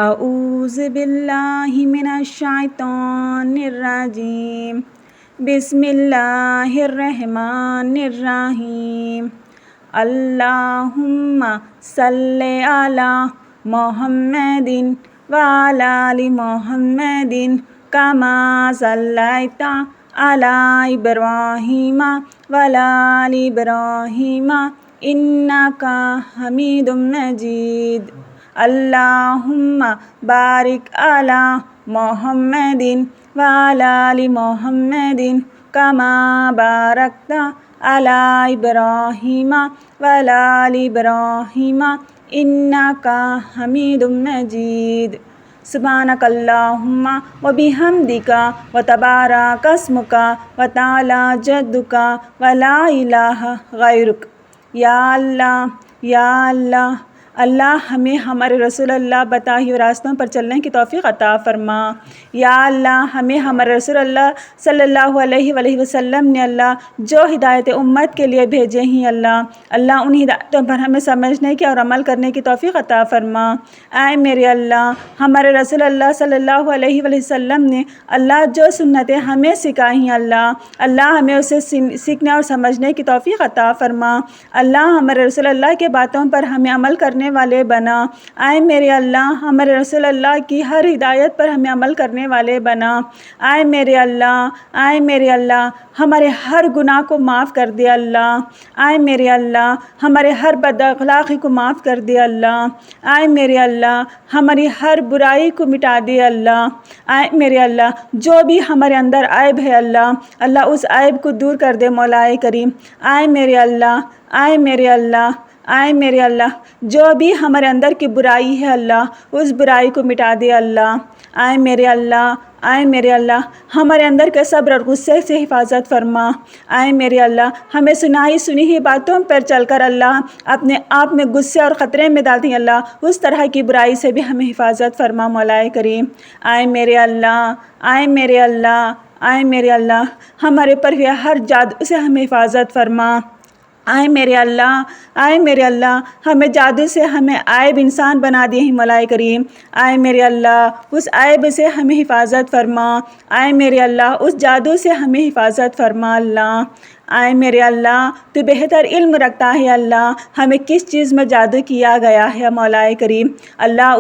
اعوذ باللہ من الشیطان الرجیم بسم اللہ الرحمن الرحیم اللہم صلی علی محمد وعلی آل محمد کما صلیت علی ابراہیم وعلی آل ابراہیم انک حمید مجید اللہم بارک علی محمد وعلی آل محمد کما بارکت علی ابراہیم وعلی آل ابراہیم انک حمید مجید سبحانک اللہم وبحمدک وتبارک اسمک وتعالی جدک ولا الہ غیرک۔ یا اللہ اللہ ہمیں ہمارے رسول اللہ بتائے ہوئے راستوں پر چلنے کی توفیق عطا فرما۔ یا اللہ ہمیں ہمارے رسول اللہ صلی اللہ علیہ وآلہ وسلم نے اللہ جو ہدایت امت کے لیے بھیجے ہیں اللہ ان ہدایتوں پر ہمیں سمجھنے کی اور عمل کرنے کی توفیق عطا فرما۔ اے میرے اللہ ہمارے رسول اللہ صلی اللہ علیہ وآلہ وسلم نے اللہ جو سنتیں ہمیں سکھائی ہیں اللہ ہمیں اسے سیکھنے اور سمجھنے کی توفیق عطا فرما۔ اللہ ہمارے رسول اللہ کے باتوں پر ہمیں عمل کرنے والے بنا۔ اے میرے اللہ ہمارے رسول اللہ کی ہر ہدایت پر ہمیں عمل کرنے والے بنا۔ اے میرے اللہ ہمارے ہر گناہ کو معاف کر دے اے میرے اللہ ہمارے ہر بد اخلاقی کو معاف کر دے اے میرے اللہ ہماری ہر برائی کو مٹا دے اے میرے اللہ جو بھی ہمارے اندر عیب ہے اللہ اس عیب کو دور کر دے مولا کریم۔ اے میرے اللہ جو بھی ہمارے اندر کی برائی ہے اس برائی کو مٹا دے اے میرے اللہ ہمارے اندر کے صبر اور غصے سے حفاظت فرما۔ اے میرے اللہ ہمیں سنی ہی باتوں پر چل کر اپنے آپ میں غصے اور خطرے میں ڈالتے ہیں اس طرح کی برائی سے بھی ہمیں حفاظت فرما مولا کریم۔ اے میرے اللہ ہمارے پر ہر جادو سے ہمیں حفاظت فرما۔ اے میرے اللہ ہمیں جادو سے ہمیں عیب انسان بنا دیے ہیں مولا کریم۔ اے میرے اللہ اس عیب سے ہمیں حفاظت فرما۔ اے میرے اللہ اس جادو سے ہمیں حفاظت فرما اے میرے اللہ تو بہتر علم رکھتا ہے ہمیں کس چیز میں جادو کیا گیا ہے مولا کریم۔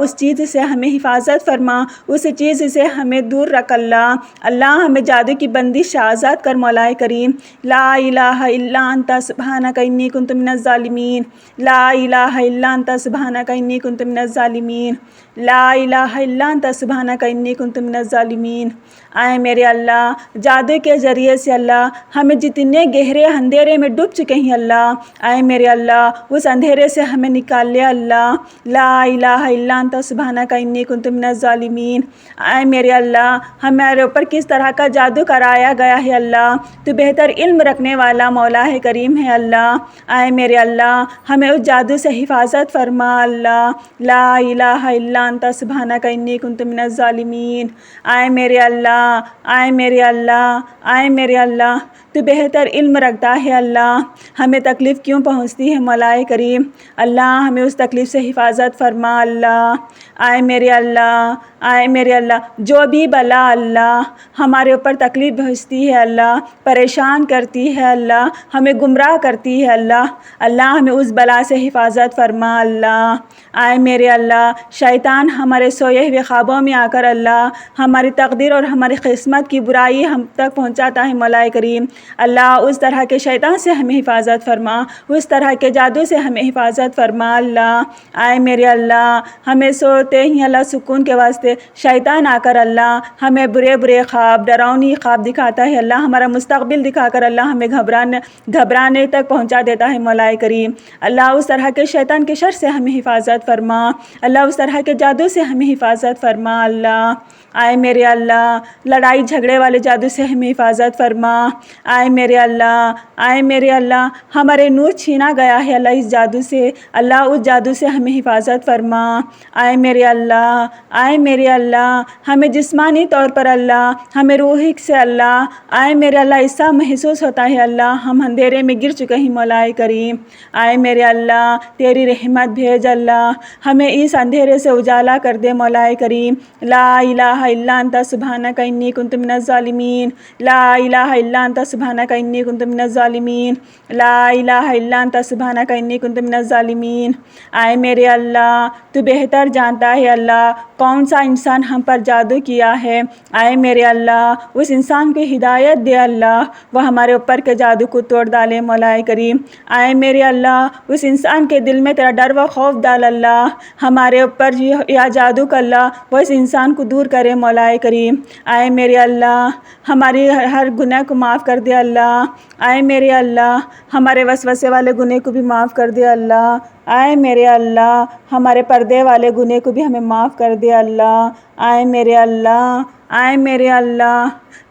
اس چیز سے ہمیں حفاظت فرما، اس چیز سے ہمیں دور رکھ ہمیں جادو کی بندش آزاد کر مولا کریم۔ لا الہ الا انت سبحانک انی کنت من الظالمین۔ لا الہ الا انت سبحانک انی کنت من الظالمین۔ لا الہ الا انت سبحانک انی کنت من الظالمین۔ اے میرے اللہ جادو کے ذریعے سے ہمیں جتنے گہرے اندھیرے میں ڈوب چکے ہیں اے میرے اللہ اس اندھیرے سے ہمیں نکال لے لا الہ الا انت سبحانک انی کنت من الظالمین۔ اے میرے اللہ ہمارے اوپر کس طرح کا جادو کرایا گیا ہے تو بہتر علم رکھنے والا مولا کریم ہے اے میرے اللہ ہمیں اس جادو سے حفاظت فرما لا الہ الا انت سبحانک انی کنت من الظالمین۔ اے میرے اللہ تو بہتر علم رکھتا ہے ہمیں تکلیف کیوں پہنچتی ہے مولا کریم ہمیں اس تکلیف سے حفاظت فرما اے میرے اللہ جو بھی بلا ہمارے اوپر تکلیف بھیجتی ہے پریشان کرتی ہے ہمیں گمراہ کرتی ہے ہمیں اس بلا سے حفاظت فرما اے میرے اللہ شیطان ہمارے سوئے ہوئے خوابوں میں آ کر ہماری تقدیر اور ہماری قسمت کی برائی ہم تک پہنچاتا ہے مولا کریم اس طرح کے شیطان سے ہمیں حفاظت فرما، اس طرح کے جادو سے ہمیں حفاظت فرما اے میرے اللہ ہمیں سوتے ہی سکون کے واسطے شیطان آ کر ہمیں برے خواب ڈراؤنی خواب دکھاتا ہے ہمارا مستقبل دکھا کر ہمیں گھبرانے تک پہنچا دیتا ہے مولا کریم اس طرح کے شیطان کے شر سے ہمیں حفاظت فرما اس طرح کے جادو سے ہمیں حفاظت فرما اے میرے اللہ لڑائی جھگڑے والے جادو سے ہمیں حفاظت فرما آئے میرے اللہ، آئے میرے اللہ، ہمارے نور چھینا گیا ہے اللہ اس جادو سے، اللہ اس جادو سے ہمیں حفاظت فرما۔ آئے میرے اللہ، آئے میرے اللہ، ہمیں جسمانی طور پر اللہ، ہمیں روحی سے اللہ، آئے میرے اللہ ایسا محسوس ہوتا ہے اللہ ہم اندھیرے میں گر چکے ہیں مولا کریم۔ آئے میرے اللہ تیری رحمت بھیج اللہ، ہمیں اس اندھیرے سے اجالا کر دے مولا کریم۔ لا الہ الا انت سبحانک انی کنت من الظالمین، لا الہ الا انت سبحانک انی کنت من الظالمین، لا الہ الا انت سبحانک انی کنت من الظالمین۔ آئے میرے اللہ تو بہتر جانتا ہے اللہ کون سا انسان ہم پر جادو کیا ہے، آئے میرے اللہ اس انسان کو ہدایت دے اللہ، وہ ہمارے اوپر کے جادو کو توڑ ڈالے مولا کریم۔ آئے میرے اللہ اس انسان کے دل میں تیرا ڈر و خوف ڈال اللہ، ہمارے اوپر یا جادو کا اللہ وہ اس انسان کو دور کرے مولا کریم۔ آئے میرے اللہ ہماری ہر گناہ کو معاف کر دے اللہ، آئے میرے اللہ ہمارے وسوسے والے گناہ کو بھی معاف کر دے اللہ، آئے میرے اللہ ہمارے پردے والے گناہ کو بھی ہمیں معاف کر دے اللہ، آئے میرے اللہ، آئے میرے اللہ،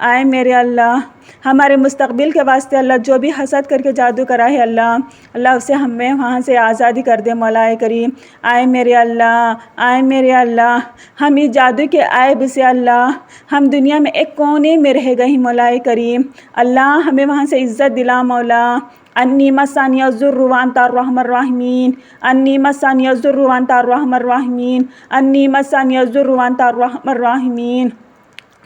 آئے میرے اللہ ہمارے مستقبل کے واسطے اللہ جو بھی حسد کر کے جادو کرا ہے اللہ، اللہ اسے ہمیں وہاں سے آزادی کر دے مولا کریم۔ آئے میرے اللہ، آئے میرے اللہ ہم اس جادو کے عیب سے اللہ ہم دنیا میں ایک کونے میں رہ گئے ہیں مولا کریم، اللہ ہمیں وہاں سے عزت دلا مولا۔ انی مسانی الضر وانت ارحم الراحمین، انی مسانی الضر وانت ارحم الراحمین، انی مسانی الضر وانت ارحم الراحمین۔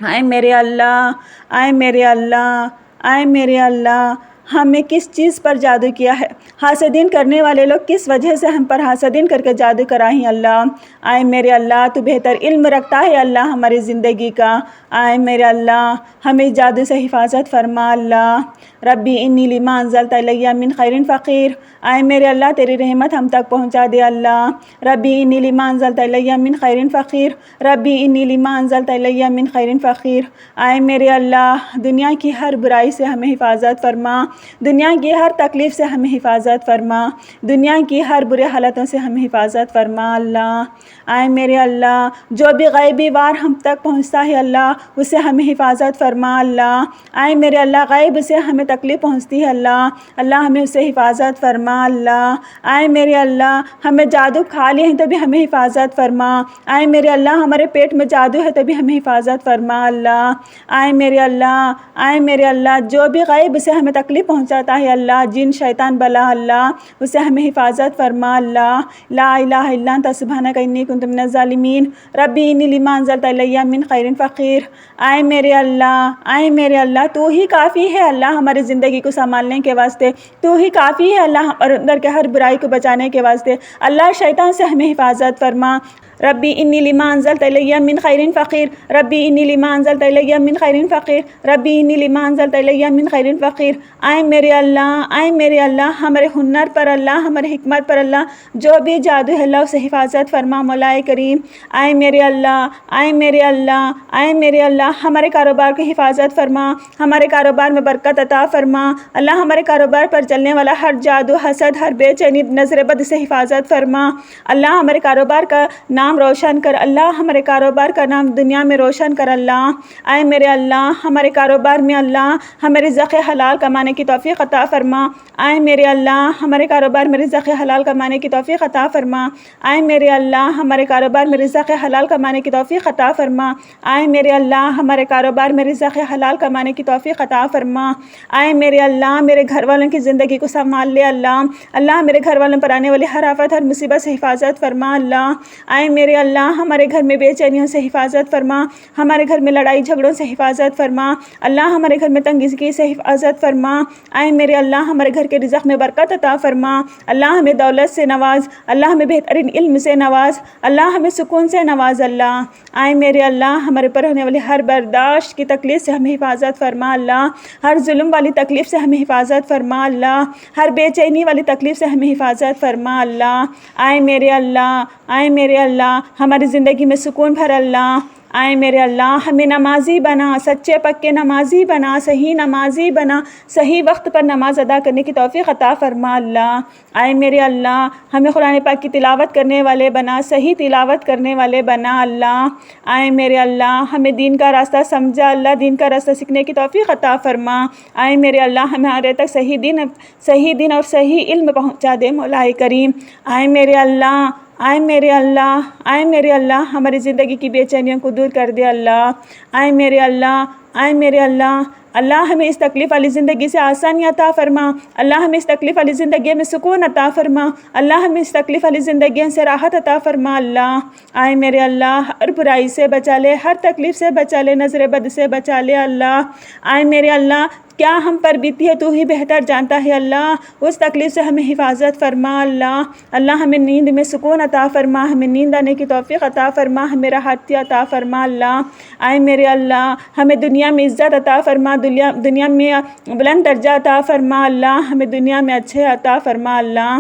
آئے میرے اللہ، آئے میرے اللہ، آئے میرے اللہ ہمیں کس چیز پر جادو کیا ہے، حاسدین کرنے والے لوگ کس وجہ سے ہم پر حاسدین کر کے جادو کراہیں اللہ، آئے میرے اللہ تو بہتر علم رکھتا ہے اللہ ہماری زندگی کا، آئے میرے اللہ ہمیں جادو سے حفاظت فرما اللہ۔ ربی انی لما انزلت الی من خیر فقیر، آئے میرے اللہ تیری رحمت ہم تک پہنچا دے اللہ۔ ربی انی لما انزلت الی من خیر فقیر، ربی انی لما انزلت الی من خیر فقیر، آئے میرے اللہ دنیا کی ہر برائی سے ہمیں حفاظت فرما، دنیا کی ہر تکلیف سے ہمیں حفاظت فرما، دنیا کی ہر برے حالتوں سے ہمیں حفاظت فرما اللہ۔ آئے میرے اللہ جو بھی غیبی وار ہم تک پہنچتا ہے اللہ اسے ہمیں حفاظت فرما اللہ، آئے میرے اللہ غیب سے ہمیں تکلیف پہنچتی ہے اللہ، اللہ ہمیں اسے حفاظت فرما اللہ۔ آئے میرے اللہ ہمیں جادو کھا لیے ہیں تو بھی ہمیں حفاظت فرما، آئے میرے اللہ ہمارے پیٹ میں جادو ہے تو بھی ہمیں حفاظت فرما اللہ۔ آئے میرے اللہ، آئے میرے اللہ جو بھی غیب سے ہمیں تکلیف پہنچاتا ہے اللہ جن شیطان بلا اللہ اسے ہمیں حفاظت فرما اللہ۔ لا الہ الا انت سبحانک انی کنت من الظالمین، ربی انی لما انزلت الی من خیر فقیر۔ آئے میرے اللہ، آئے میرے اللہ تو ہی کافی ہے اللہ ہماری زندگی کو سنبھالنے کے واسطے، تو ہی کافی ہے اللہ اور اندر کے ہر برائی کو بچانے کے واسطے، اللہ شیطان سے ہمیں حفاظت فرما۔ ربی انی لما انزلت الی من خیر فقیر، ربی انی لما انزلت الی من خیر فقیر، ربی انی لما انزلت الی من خیر فقیر۔ آئے میرے اللہ، آئے میرے اللہ ہمارے ہنر پر اللہ ہمارے حکمت پر اللہ جو بھی جادو ہے اللہ اسے حفاظت فرما مولا کریم۔ آئے میرے اللہ، آئے میرے اللہ، آئے میرے اللہ ہمارے کاروبار کی حفاظت فرما، ہمارے کاروبار میں برکت عطا فرما اللہ، ہمارے کاروبار پر چلنے والا ہر جادو حسد ہر بے چینی نظر بد سے حفاظت فرما اللہ، ہمارے کاروبار کا نام روشن کر اللہ، ہمارے کاروبار کا نام دنیا میں روشن کر اللہ۔ آئے میرے اللہ ہمارے کاروبار میں اللہ ہمیں رزق حلال کمانے کی توفیق عطا فرما، آئے میرے اللہ ہمارے کاروبار میں رزق حلال کمانے کی توفیق عطا فرما، آئے میرے اللہ ہمارے کاروبار میں رزق حلال کمانے کی توفیق عطا فرما، آئے میرے اللہ ہمارے کاروبار میں رزق حلال کمانے کی توفیق عطا فرما، آئے میرے اللہ میرے گھر والوں کی زندگی کو سنبھال لے اللہ، اللہ میرے گھر والوں پر آنے والی ہر آفت ہر مصیبت سے حفاظت فرما اللہ۔ آئے میرے اللہ ہمارے گھر میں بے چینیوں سے حفاظت فرما، ہمارے گھر میں لڑائی جھگڑوں سے حفاظت فرما اللہ، ہمارے گھر میں تنگی سے حفاظت فرما، آئے میرے اللہ ہمارے گھر کے رزق میں برکت عطا فرما اللہ، ہمیں دولت سے نواز اللہ، ہمیں بہترین علم سے نواز اللہ، ہمیں سکون سے نواز اللہ۔ آئے میرے اللہ ہمارے پر ہونے والی ہر برداشت کی تکلیف سے ہمیں حفاظت فرما اللہ، ہر ظلم والی تکلیف سے ہمیں حفاظت فرما اللہ، ہر بے چینی والی تکلیف سے ہمیں حفاظت فرما اللہ۔ آئے میرے اللہ، آئے میرے اللہ ہماری زندگی میں سکون بھر اللہ، آئے میرے اللہ ہمیں نمازی بنا، سچے پکے نمازی بنا، صحیح نمازی بنا، صحیح وقت پر نماز ادا کرنے کی توفیق عطا فرما اللہ۔ آئے میرے اللہ ہمیں قرآن پاک کی تلاوت کرنے والے بنا، صحیح تلاوت کرنے والے بنا اللہ۔ آئے میرے اللہ ہمیں دین کا راستہ سمجھا اللہ، دین کا راستہ سیکھنے کی توفیق عطا فرما۔ آئے میرے اللہ ہمارے تک صحیح دین اور صحیح علم پہنچا دے مولا کریم۔ آئے میرے اللہ، آئے میرے اللہ، آئے میرے اللہ ہماری زندگی کی بے چینیوں کو دور کر دے اللہ۔ آئے میرے اللہ، آئے میرے اللہ، اللہ ہمیں اس تکلیف والی زندگی سے آسانی عطا فرما، اللہ ہمیں اس تکلیف والی زندگی میں سکون عطا فرما، اللہ ہمیں اس تکلیف والی زندگی سے راحت عطا فرما اللہ۔ آئے میرے اللہ ہر برائی سے بچا لے، ہر تکلیف سے بچا لے، نظر بد سے بچا لے اللہ۔ آئے میرے اللہ کیا ہم پر بیتی ہے تو ہی بہتر جانتا ہے اللہ، اس تکلیف سے ہمیں حفاظت فرما اللہ۔ اللہ ہمیں نیند میں سکون عطا فرما، ہمیں نیند آنے کی توفیق عطا فرما، ہمیں راحت عطا فرما اللہ۔ آئے میرے اللہ ہمیں دنیا میں عزت عطا فرما، دنیا میں بلند درجہ عطا فرما اللہ، ہمیں دنیا میں اچھے عطا فرما اللہ۔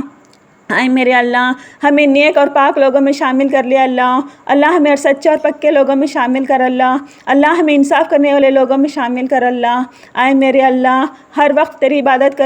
آئے میرے اللہ ہمیں نیک اور پاک لوگوں میں شامل کر لیا اللہ، اللہ ہمیں سچے اور پکے لوگوں میں شامل کر اللہ، اللہ ہمیں انصاف کرنے والے لوگوں میں شامل کر اللہ۔ آئے میرے اللہ ہر وقت تیری عبادت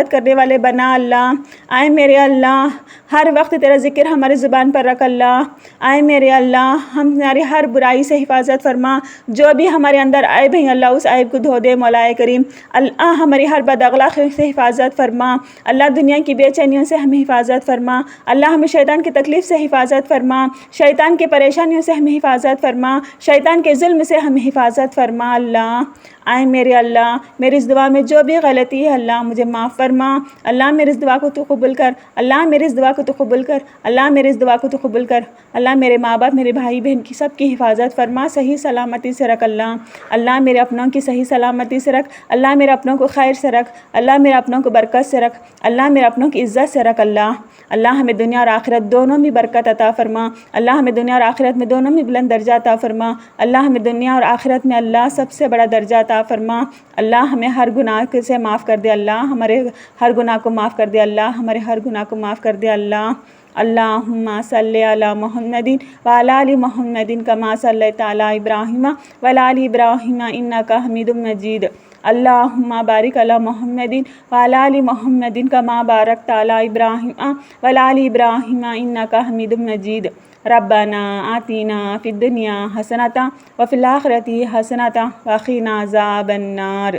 کرنے والے بنا اللہ۔ آئے میرے اللہ ہر وقت تیرا ذکر ہماری زبان پر رکھ اللہ۔ آئے میرے اللہ ہماری ہر برائی سے حفاظت فرما، جو بھی ہمارے اندر عیب ہیں اللہ اس عیب کو دھو دے مولا کریم۔ اللہ ہماری ہر بد اخلاقی سے حفاظت فرما، اللہ دنیا کی بے چینیوں سے ہمیں حفاظت فرما، اللہ ہمیں شیطان کی تکلیف سے حفاظت فرما، شیطان کی پریشانیوں سے ہمیں حفاظت فرما، شیطان کے ظلم سے ہمیں حفاظت فرما اللہ۔ آئے میرے اللہ میری اس دعا میں جو بھی غلطی ہے اللہ مجھے معاف فرما، اللہ میری اس دعا کو تو قبول کر، اللہ میری اس دعا کو تو قبول کر، اللہ میری اس دعا کو تو قبول کر۔ اللہ میرے ماں باپ، میرے بھائی بہن کی سب کی حفاظت فرما، صحیح سلامتی سے رکھ اللہ۔ اللہ میرے اپنوں کی صحیح سلامتی سے رکھ، اللہ میرے اپنوں کو خیر سے رکھ، اللہ میرے اپنوں کو برکت سے رکھ، اللہ میرے اپنوں کی عزت سے رکھ اللہ۔ اللہ ہمیں دنیا اور آخرت دونوں میں برکت عطا فرما، اللہ ہمیں دنیا اور آخرت میں دونوں میں بلند درجہ عطا فرما، اللہ ہمیں دنیا اور آخرت میں اللہ سب سے بڑا درجہ عطا فرما۔ اللہ ہمیں ہر گناہ سے معاف کر دے اللہ، ہمارے ہر گناہ کو معاف کر دے اللہ، ہمارے ہر گناہ کو معاف کر دے اللہ۔ اللہم صلی علی محمد وعلی آل محمد کما صلیت علی ابراہیم وعلی آل ابراہیم انک حمید مجید۔ اللہم بارک علی محمد وعلی آل محمد کما بارکت علی ابراہیم وعلی آل ابراہیم انک حمید مجید۔ ربنا آتنا فی الدنیا حسنۃ وفی الآخرۃ حسنۃ وقنا عذاب النار۔